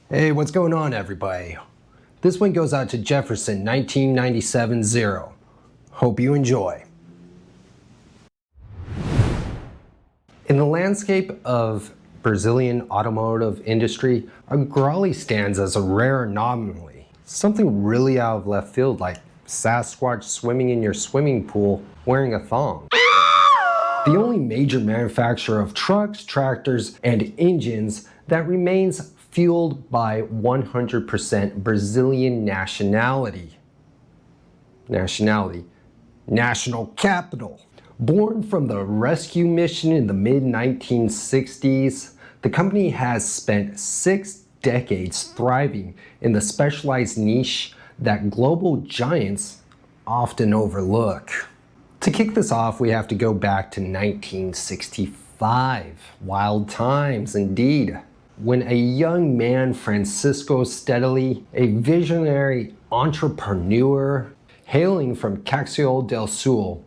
Hey, what's going on, everybody? This one goes out to Jefferson 1997-0. Hope you enjoy. In the landscape of Brazilian automotive industry, AGRALE stands as a rare anomaly. Something really out of left field, like Sasquatch swimming in your swimming pool wearing a thong. The only major manufacturer of trucks, tractors, and engines that remains fueled by 100% Brazilian nationality. National capital. Born from the rescue mission in the mid-1960s, the company has spent 6 decades thriving in the specialized niche that global giants often overlook. To kick this off, we have to go back to 1965. Wild times indeed, when a young man, Francisco Stedley, a visionary entrepreneur hailing from Caxias del Sul,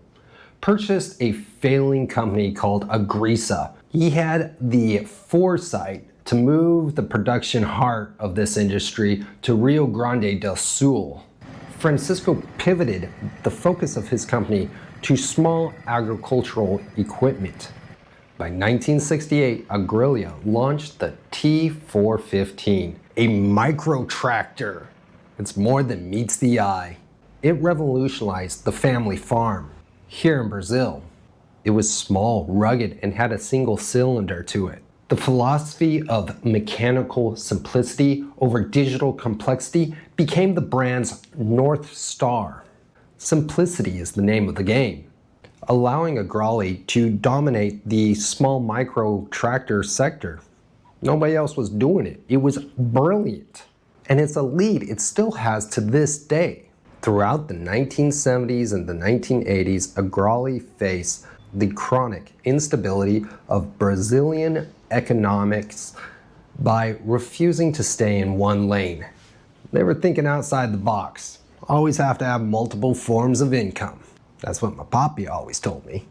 purchased a failing company called AGRALE. He had the foresight to move the production heart of this industry to Rio Grande do Sul. Francisco pivoted the focus of his company to small agricultural equipment. By 1968, AGRALE launched the T415, a micro tractor. It's more than meets the eye. It revolutionized the family farm. Here in Brazil, it was small, rugged, and had a single cylinder to it. The philosophy of mechanical simplicity over digital complexity became the brand's North Star. Simplicity is the name of the game, allowing AGRALE to dominate the small micro tractor sector. Nobody else was doing it. It was brilliant. And it's a lead it still has to this day. Throughout the 1970s and the 1980s, AGRALE faced the chronic instability of Brazilian economics by refusing to stay in one lane. They were thinking outside the box. Always have to have multiple forms of income. That's what my poppy always told me.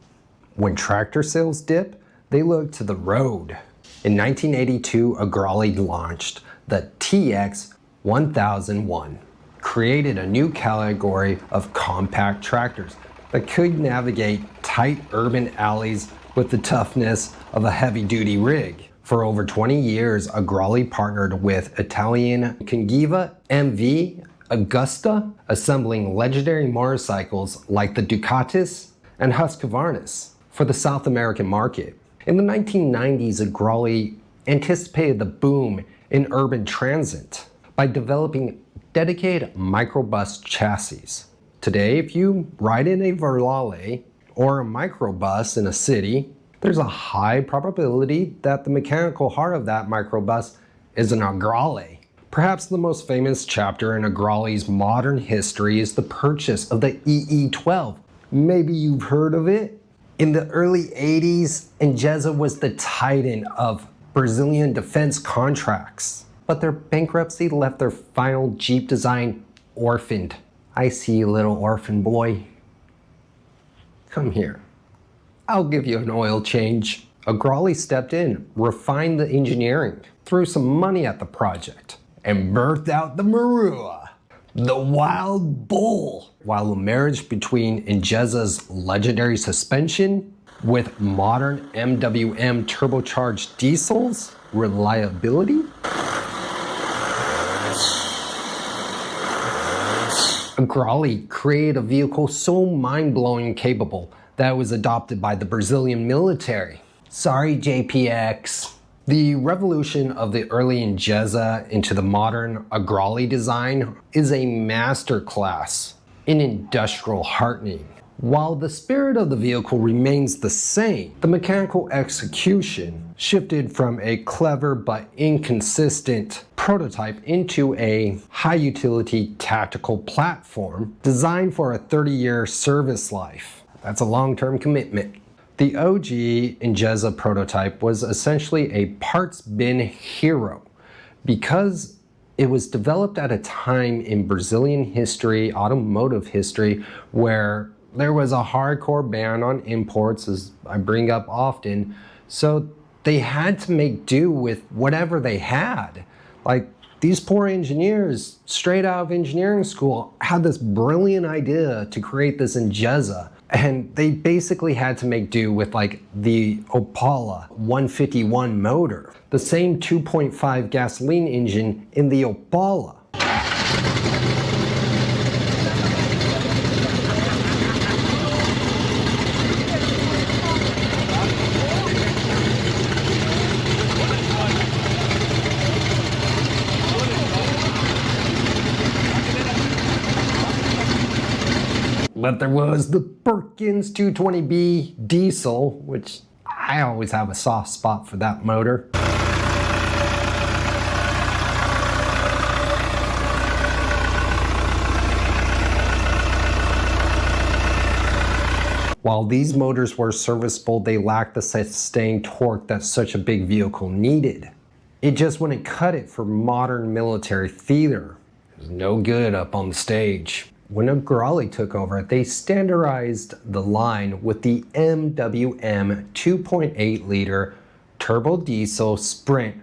When tractor sales dip, they look to the road. In 1982, AGRALE launched the TX1001, created a new category of compact tractors that could navigate tight urban alleys with the toughness of a heavy-duty rig. For over 20 years, AGRALE partnered with Italian Congiva MV Augusta, assembling legendary motorcycles like the Ducatis and Husqvarnas for the South American market. In the 1990s, AGRALE anticipated the boom in urban transit by developing dedicated microbus chassis. Today, if you ride in a Verlale or a microbus in a city, there's a high probability that the mechanical heart of that microbus is an AGRALE. Perhaps the most famous chapter in AGRALE's modern history is the purchase of the EE12. Maybe you've heard of it? In the early 80s, Entusiastas was the titan of Brazilian defense contracts. But their bankruptcy left their final Jeep design orphaned. I see you, little orphan boy. Come here. I'll give you an oil change. AGRALE stepped in, refined the engineering, threw some money at the project, and birthed out the Marrúa, the wild bull. While the marriage between Entusiastas' legendary suspension with modern MWM turbocharged diesels reliability, AGRALE created a vehicle so mind-blowing capable that it was adopted by the Brazilian military. Sorry, JPX. The revolution of the early Entusiastas into the modern AGRALE design is a masterclass in industrial hardening. While the spirit of the vehicle remains the same, the mechanical execution shifted from a clever but inconsistent prototype into a high-utility tactical platform designed for a 30-year service life. That's a long-term commitment. The OG Entusiastas prototype was essentially a parts bin hero because it was developed at a time in Brazilian history, automotive history, where there was a hardcore ban on imports, as I bring up often, so they had to make do with whatever they had. Like, These poor engineers, straight out of engineering school, had this brilliant idea to create this Injeza. And they basically had to make do with like the Opala 151 motor, the same 2.5 gasoline engine in the Opala. But there was the Perkins 220B diesel, which I always have a soft spot for that motor. While these motors were serviceable, they lacked the sustained torque that such a big vehicle needed. It just wouldn't cut it for modern military theater. It was no good up on the stage. When AGRALE took over, they standardized the line with the MWM 2.8 liter turbo diesel Sprint.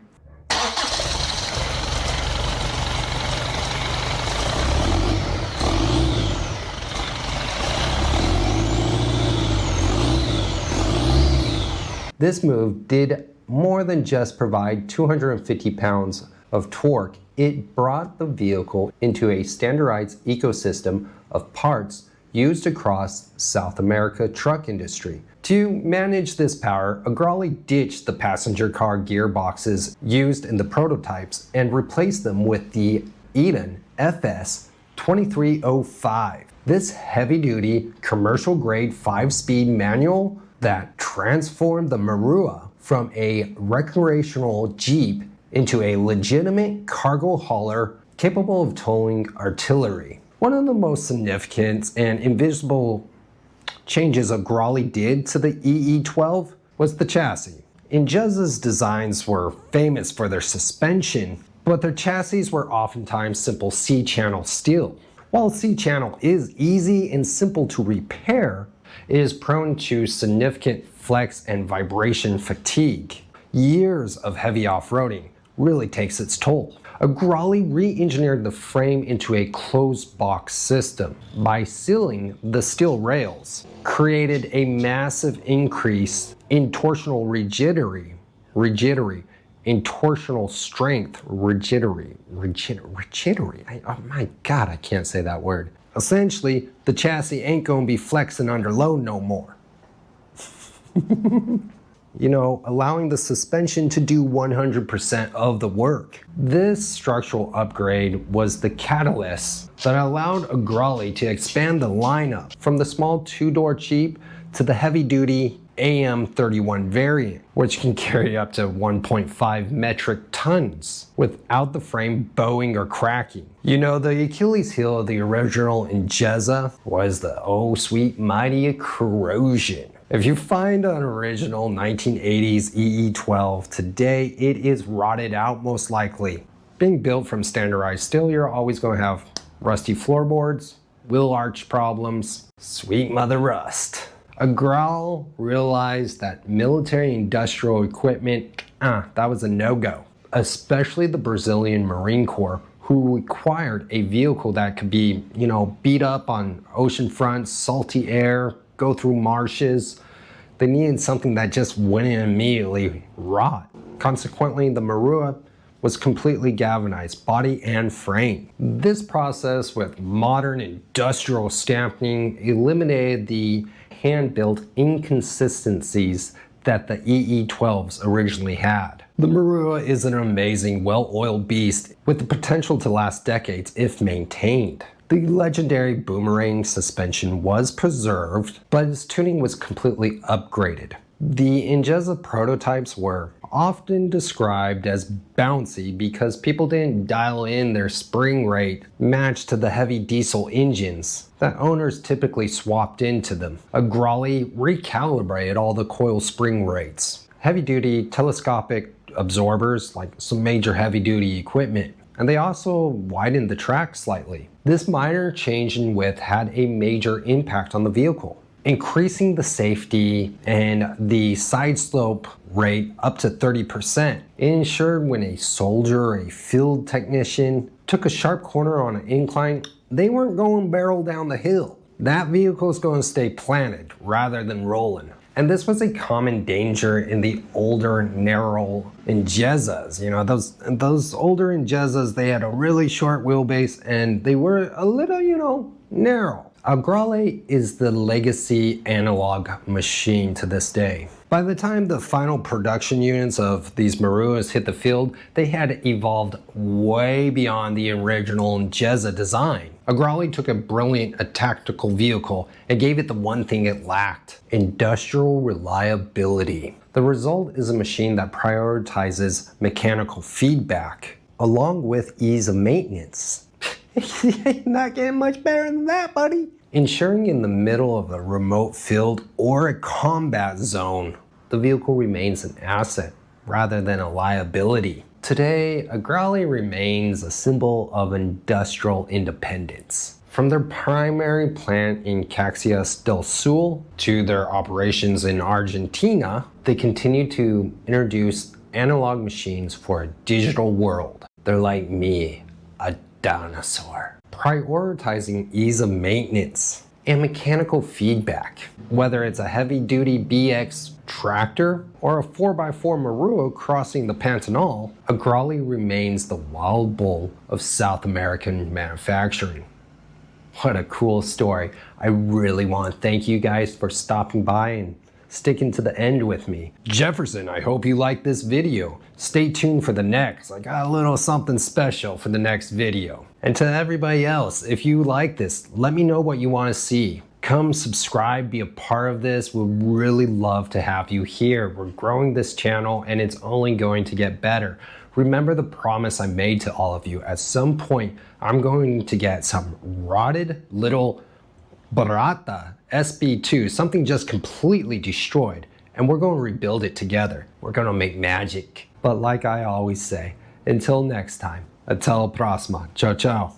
This move did more than just provide 250 pounds of torque. It brought the vehicle into a standardized ecosystem of parts used across South America truck industry. To manage this power, AGRALE ditched the passenger car gearboxes used in the prototypes and replaced them with the Eaton FS 2305. This heavy-duty, commercial-grade 5-speed manual that transformed the Marrua from a recreational Jeep into a legitimate cargo hauler capable of towing artillery. One of the most significant and invisible changes AGRALE did to the EE12 was the chassis. Injeza's designs were famous for their suspension, but their chassis were oftentimes simple C-channel steel. While C-channel is easy and simple to repair, it is prone to significant flex and vibration fatigue. Years of heavy off-roading really takes its toll. AGRALE re-engineered the frame into a closed box system by sealing the steel rails, created a massive increase in torsional rigidity, in torsional strength, rigidity. Oh my God, I can't say that word. Essentially, the chassis ain't gonna be flexing under load no more. You know, allowing the suspension to do 100% of the work. This structural upgrade was the catalyst that allowed AGRALE to expand the lineup from the small two-door Jeep to the heavy-duty AM31 variant, which can carry up to 1.5 metric tons without the frame bowing or cracking. You know, the Achilles heel of the original Injeza was the oh sweet mighty corrosion. If you find an original 1980s EE12 today, it is rotted out most likely. Being built from standardized steel, you're always going to have rusty floorboards, wheel arch problems, sweet mother rust. AGRALE realized that military industrial equipment, that was a no-go. Especially the Brazilian Marine Corps, who required a vehicle that could be, you know, beat up on ocean fronts, salty air, go through marshes. They needed something that just wouldn't immediately rot. Consequently, the Marrua was completely galvanized, body and frame. This process with modern industrial stamping eliminated the hand-built inconsistencies that the EE12s originally had. The Marrua is an amazing, well-oiled beast with the potential to last decades if maintained. The legendary boomerang suspension was preserved, but its tuning was completely upgraded. The Injeza prototypes were often described as bouncy because people didn't dial in their spring rate matched to the heavy diesel engines that owners typically swapped into them. AGRALE recalibrated all the coil spring rates. Heavy-duty telescopic absorbers, like some major heavy-duty equipment, and they also widened the track slightly. This minor change in width had a major impact on the vehicle. increasing the safety and the side slope rate up to 30%. It ensured when a soldier or a field technician took a sharp corner on an incline, they weren't going barrel down the hill. That vehicle is going to stay planted rather than rolling. And this was a common danger in the older, narrow Injezzas. You know, those older Injezzas, they had a really short wheelbase and they were a little, you know, narrow. AGRALE is the legacy analog machine to this day. By the time the final production units of these Marruás hit the field, they had evolved way beyond the original Injezza design. AGRALE took a brilliant tactical vehicle and gave it the one thing it lacked: industrial reliability. The result is a machine that prioritizes mechanical feedback, along with ease of maintenance. Not getting much better than that, buddy. Ensuring in the middle of a remote field or a combat zone, the vehicle remains an asset rather than a liability. Today, AGRALE remains a symbol of industrial independence. From their primary plant in Caxias del Sul to their operations in Argentina, they continue to introduce analog machines for a digital world. They're like me, a dinosaur. Prioritizing ease of maintenance and mechanical feedback. Whether it's a heavy-duty BX tractor or a 4x4 Marruá crossing the Pantanal, AGRALE remains the wild bull of South American manufacturing. What a cool story. I really want to thank you guys for stopping by and sticking to the end with me. Jefferson, I hope you liked this video. Stay tuned for the next. I got a little something special for the next video. And to everybody else, if you like this, let me know what you want to see. Come subscribe, be a part of this. We'd really love to have you here. We're growing this channel and it's only going to get better. Remember the promise I made to all of you. At some point, I'm going to get some rotted little Barata SB2, something just completely destroyed, and we're going to rebuild it together. We're going to make magic. But like I always say, until next time, até a próxima. Ciao, ciao.